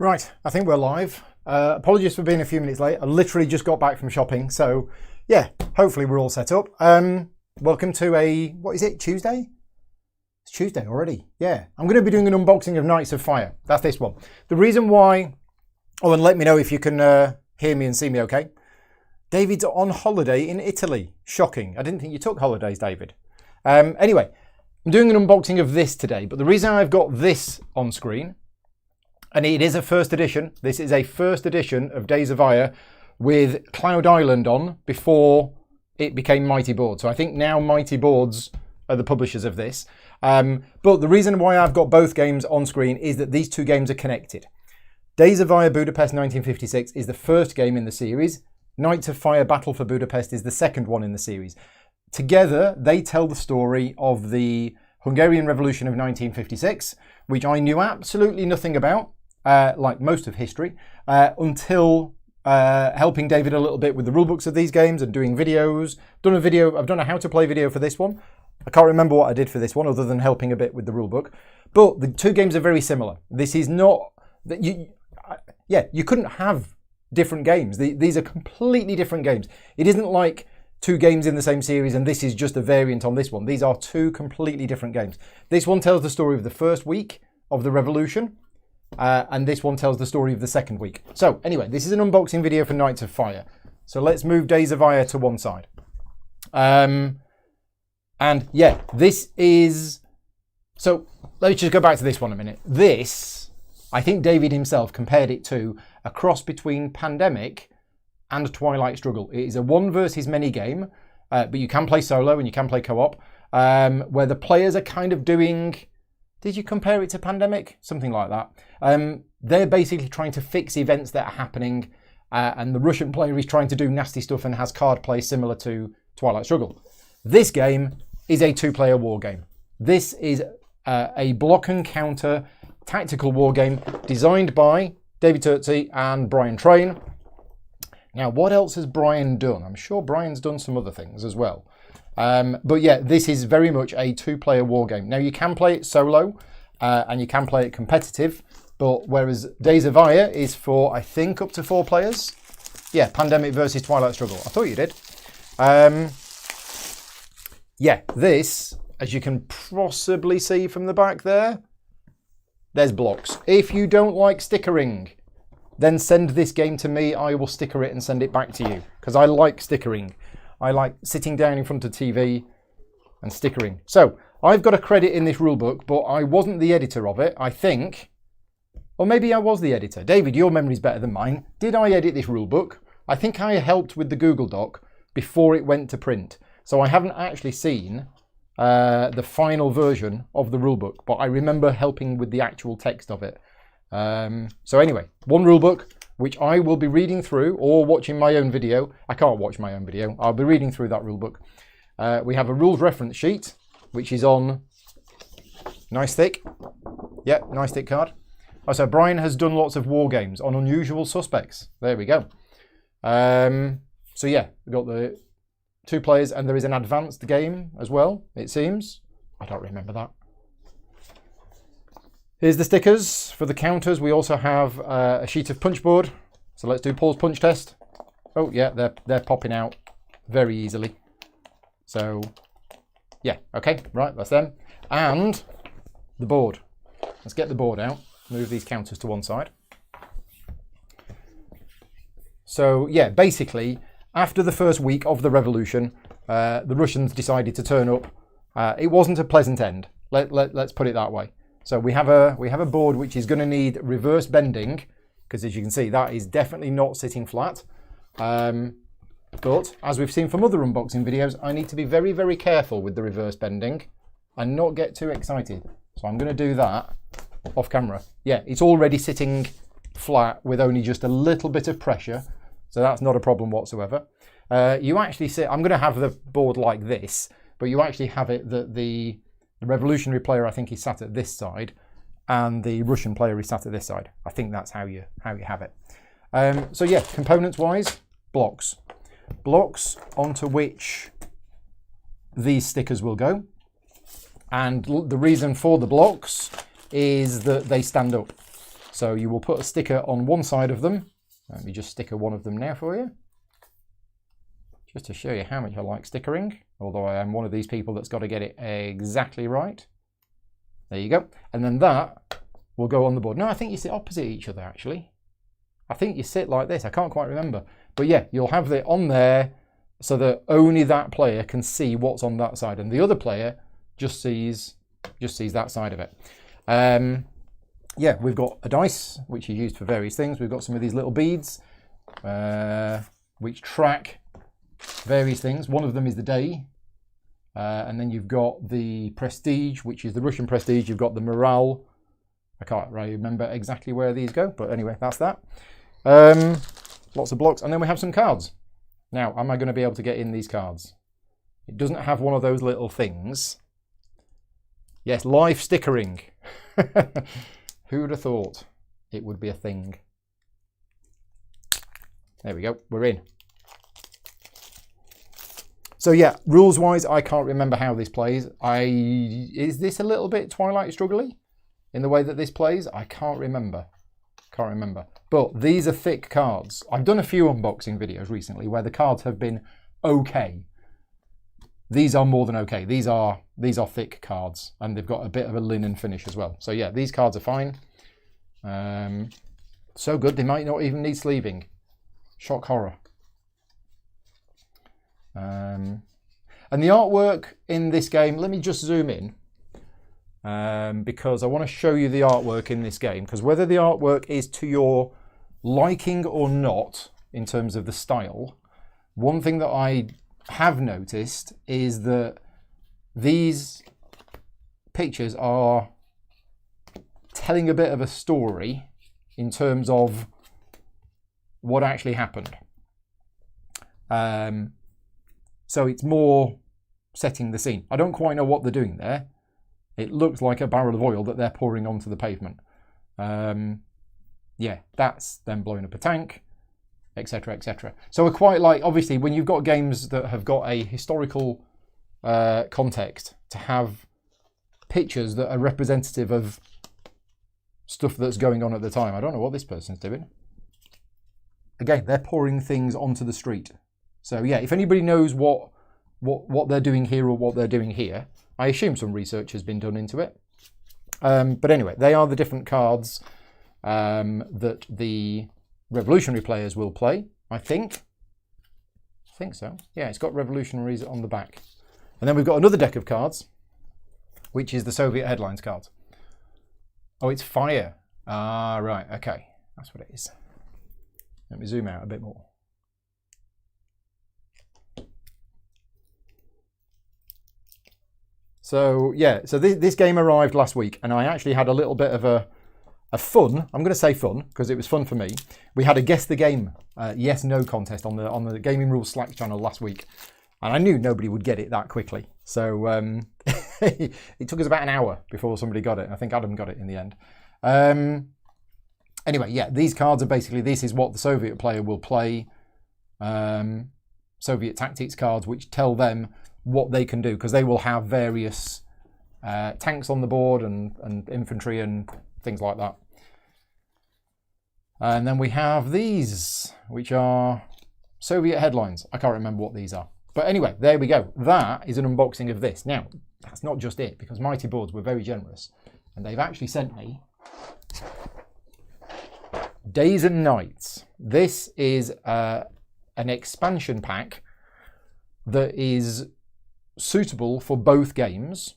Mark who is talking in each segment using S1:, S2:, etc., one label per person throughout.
S1: Right, I think we're live. Apologies for being a few minutes late. I literally just got back from shopping, so yeah, hopefully we're all set up. Welcome to what is it, Tuesday? It's Tuesday already, yeah. I'm going to be doing an unboxing of Knights of Fire. That's this one. The reason why, and let me know if you can hear me and see me okay. David's on holiday in Italy. Shocking. I didn't think you took holidays, David. Anyway, I'm doing an unboxing of this today, but the reason I've got this on screen, and it is a first edition. This is a first edition of Days of Ire with Cloud Island on before it became Mighty Boards. So I think now Mighty Boards are the publishers of this. But the reason why I've got both games on screen is that these two games are connected. Days of Ire Budapest 1956 is the first game in the series. Knights of Fire Battle for Budapest is the second one in the series. Together, they tell the story of the Hungarian Revolution of 1956, which I knew absolutely nothing about. Like most of history, until helping David a little bit with the rulebooks of these games and doing videos. I've done a how to play video for this one. I can't remember what I did for this one other than helping a bit with the rulebook. But the two games are very similar. This is not that you couldn't have different games. These are completely different games. It isn't like two games in the same series and this is just a variant on this one. These are two completely different games. This one tells the story of the first week of the revolution. And this one tells the story of the second week. So anyway, this is an unboxing video for Knights of Fire. So let's move Days of Ire to one side. And yeah, this is... So let's just go back to this one a minute. This, I think David himself compared it to a cross between Pandemic and Twilight Struggle. It is a one versus many game, but you can play solo and you can play co-op, where the players are kind of doing... Did you compare it to Pandemic? Something like that. They're basically trying to fix events that are happening, and the Russian player is trying to do nasty stuff and has card play similar to Twilight Struggle. This game is a two-player war game. This is a block and counter tactical war game designed by David Turczi and Brian Train. Now, what else has Brian done? I'm sure Brian's done some other things as well. But yeah, this is very much a two-player war game. Now, you can play it solo and you can play it competitive, but whereas Days of Ire is for, I think, up to 4 players. Yeah, Pandemic versus Twilight Struggle. I thought you did. Yeah, this, as you can possibly see from the back there, there's blocks. If you don't like stickering, then send this game to me. I will sticker it and send it back to you, because I like stickering. I like sitting down in front of TV and stickering. So I've got a credit in this rulebook, but I wasn't the editor of it, I think. Or maybe I was the editor. David, your memory's better than mine. Did I edit this rulebook? I think I helped with the Google Doc before it went to print. So I haven't actually seen the final version of the rulebook, but I remember helping with the actual text of it. So anyway, one rulebook, which I will be reading through or watching my own video. I can't watch my own video. I'll be reading through that rulebook. We have a rules reference sheet, which is on nice thick. Yep, nice thick card. Oh, so Brian has done lots of war games on Unusual Suspects. There we go. So yeah, we've got the 2 players and there is an advanced game as well, it seems. I don't remember that. Here's the stickers for the counters. We also have a sheet of punchboard. So let's do Paul's punch test. Oh yeah, they're popping out very easily. So yeah, okay, right, that's them. And the board. Let's get the board out. Move these counters to one side. So yeah, basically, after the first week of the revolution, the Russians decided to turn up. It wasn't a pleasant end. Let's put it that way. So we have a board which is going to need reverse bending, because as you can see, that is definitely not sitting flat. But as we've seen from other unboxing videos, I need to be very, very careful with the reverse bending and not get too excited. So I'm going to do that off camera. Yeah, it's already sitting flat with only just a little bit of pressure, so that's not a problem whatsoever. You actually sit, I'm going to have the board like this, but you actually have it that the revolutionary player, I think, is sat at this side, and the Russian player is sat at this side. I think that's how you have it. So yeah, components wise, blocks onto which these stickers will go, and the reason for the blocks is that they stand up. So you will put a sticker on one side of them. Let me just sticker one of them now for you, just to show you how much I like stickering, although I am one of these people that's got to get it exactly right. There you go. And then that will go on the board. No, I think you sit opposite each other, actually. I think you sit like this. I can't quite remember. But yeah, you'll have it on there so that only that player can see what's on that side, and the other player just sees that side of it. Yeah, we've got a dice, which is used for various things. We've got some of these little beads, which track various things. One of them is the day. And then you've got the prestige, which is the Russian prestige. You've got the morale. I can't really remember exactly where these go, but anyway, that's that. Lots of blocks. And then we have some cards. Now, am I going to be able to get in these cards? It doesn't have one of those little things. Yes, live stickering. Who would have thought it would be a thing? There we go, we're in. So yeah, rules-wise, I can't remember how this plays. Is this a little bit Twilight Struggly in the way that this plays? I can't remember. Can't remember. But these are thick cards. I've done a few unboxing videos recently where the cards have been okay. These are more than okay. These are thick cards, and they've got a bit of a linen finish as well. So yeah, these cards are fine. So good, they might not even need sleeving. Shock horror. And the artwork in this game, let me just zoom in, because I want to show you the artwork in this game, because whether the artwork is to your liking or not in terms of the style, one thing that I have noticed is that these pictures are telling a bit of a story in terms of what actually happened. So it's more setting the scene. I don't quite know what they're doing there. It looks like a barrel of oil that they're pouring onto the pavement. Yeah, that's them blowing up a tank, etc., etc. So I quite like, obviously, when you've got games that have got a historical context, to have pictures that are representative of stuff that's going on at the time. I don't know what this person's doing. Again, they're pouring things onto the street. So yeah, if anybody knows what they're doing here or what they're doing here, I assume some research has been done into it. But anyway, they are the different cards that the revolutionary players will play, I think. I think so. Yeah, it's got revolutionaries on the back. And then we've got another deck of cards, which is the Soviet headlines cards. Oh, it's fire. Ah, right, okay. That's what it is. Let me zoom out a bit more. So yeah, so this game arrived last week, and I actually had a little bit of a fun, I'm going to say fun, because it was fun for me. We had a Guess the Game yes-no contest on the Gaming Rules Slack channel last week, and I knew nobody would get it that quickly. So it took us about an hour before somebody got it. I think Adam got it in the end. Anyway, yeah, these cards are basically, this is what the Soviet player will play. Soviet tactics cards, which tell them what they can do, because they will have various tanks on the board and infantry and things like that. And then we have these, which are Soviet headlines. I can't remember what these are. But anyway, there we go. That is an unboxing of this. Now, that's not just it, because Mighty Boards were very generous, and they've actually sent me Days and Nights. This is an expansion pack that is suitable for both games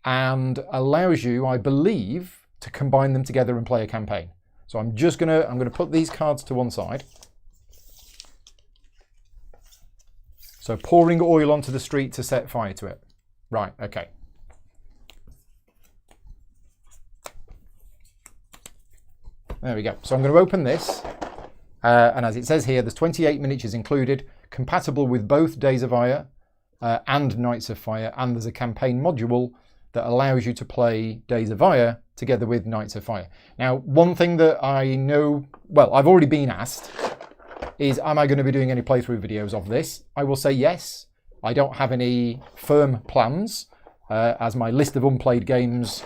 S1: and allows you, I believe, to combine them together and play a campaign. So I'm gonna put these cards to one side. So pouring oil onto the street to set fire to it. Right, okay. There we go. So I'm going to open this. And as it says here, there's 28 miniatures included, compatible with both Days of Ire and Nights of Fire. And there's a campaign module that allows you to play Days of Ire together with Nights of Fire. Now, one thing that I know, well, I've already been asked, is am I going to be doing any playthrough videos of this? I will say yes. I don't have any firm plans, as my list of unplayed games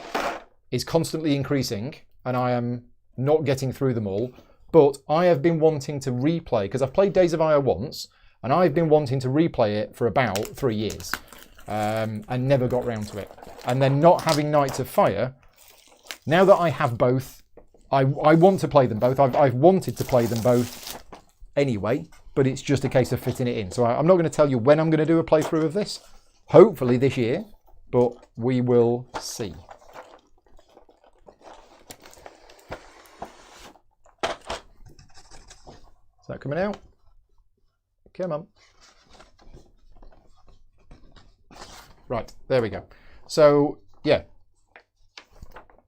S1: is constantly increasing. and I am not getting through them all. But I have been wanting to replay, because I've played Days of Ire once, and I've been wanting to replay it for about 3 years, and never got round to it. And then not having Knights of Fire, now that I have both, I want to play them both. I've wanted to play them both anyway, but it's just a case of fitting it in. So I'm not going to tell you when I'm going to do a playthrough of this. Hopefully this year, but we will see. Is that coming out? Come on. Right, there we go. So, yeah.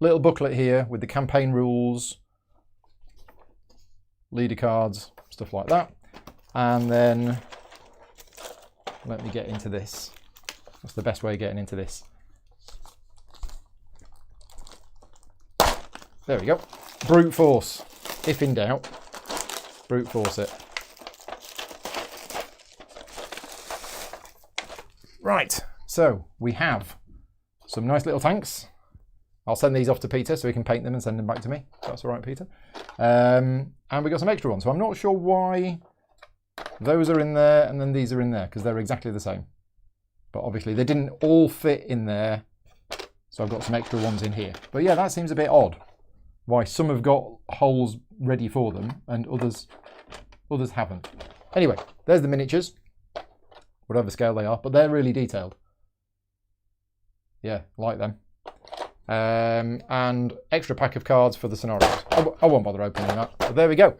S1: Little booklet here with the campaign rules, leader cards, stuff like that. And then, let me get into this. What's the best way of getting into this? There we go. Brute force. If in doubt, brute force it. Right, so we have some nice little tanks. I'll send these off to Peter so he can paint them and send them back to me. That's all right, Peter. And we got some extra ones. So I'm not sure why those are in there and then these are in there, because they're exactly the same. But obviously they didn't all fit in there, so I've got some extra ones in here. But yeah, that seems a bit odd. Why some have got holes ready for them and others haven't. Anyway, there's the miniatures, whatever scale they are, but they're really detailed. Yeah, like them. And extra pack of cards for the scenarios. I won't bother opening that, but there we go.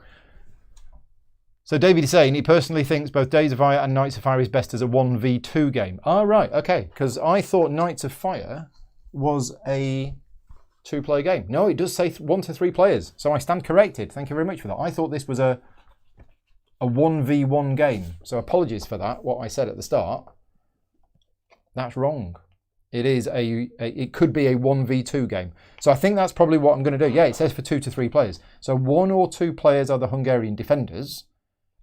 S1: So David is saying he personally thinks both Days of Ire and Knights of Fire is best as a 1v2 game. Ah, right, okay, because I thought Knights of Fire was a 2-player game. No, it does say 1 to 3 players, so I stand corrected. Thank you very much for that. I thought this was a 1v1 game, so apologies for that, what I said at the start. That's wrong. It is it could be a 1v2 game. So I think that's probably what I'm going to do. Yeah, it says for 2 to 3 players. So 1 or 2 players are the Hungarian defenders,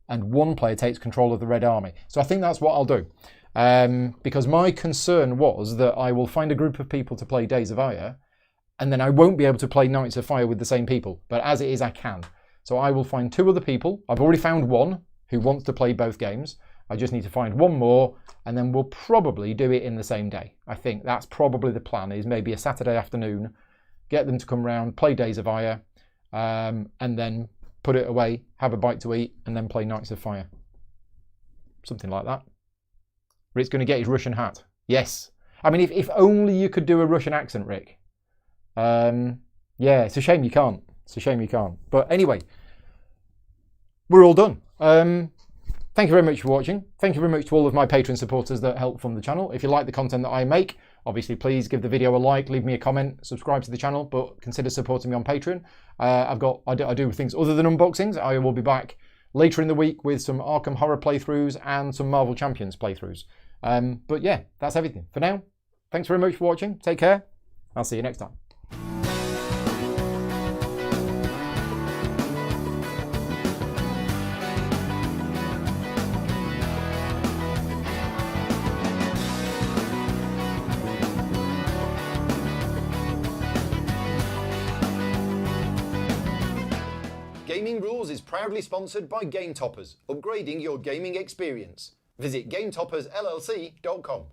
S1: and 1 player takes control of the Red Army. So I think that's what I'll do. Because my concern was that I will find a group of people to play Days of Ire, and then I won't be able to play Knights of Fire with the same people. But as it is, I can. So I will find 2 other people. I've already found 1 who wants to play both games. I just need to find 1 more, and then we'll probably do it in the same day. I think that's probably the plan, is maybe a Saturday afternoon, get them to come round, play Days of Ire, and then put it away, have a bite to eat, and then play Knights of Fire. Something like that. Rick's going to get his Russian hat. Yes. I mean, if only you could do a Russian accent, Rick. Yeah, it's a shame you can't. It's a shame you can't. But anyway, we're all done. Thank you very much for watching. Thank you very much to all of my Patreon supporters that help fund the channel. If you like the content that I make, obviously please give the video a like, leave me a comment, subscribe to the channel, but consider supporting me on Patreon. I do things other than unboxings. I will be back later in the week with some Arkham Horror playthroughs and some Marvel Champions playthroughs. But yeah, that's everything for now. Thanks very much for watching. Take care. I'll see you next time.
S2: Gaming Rules is proudly sponsored by Game Toppers, upgrading your gaming experience. Visit GameToppersLLC.com.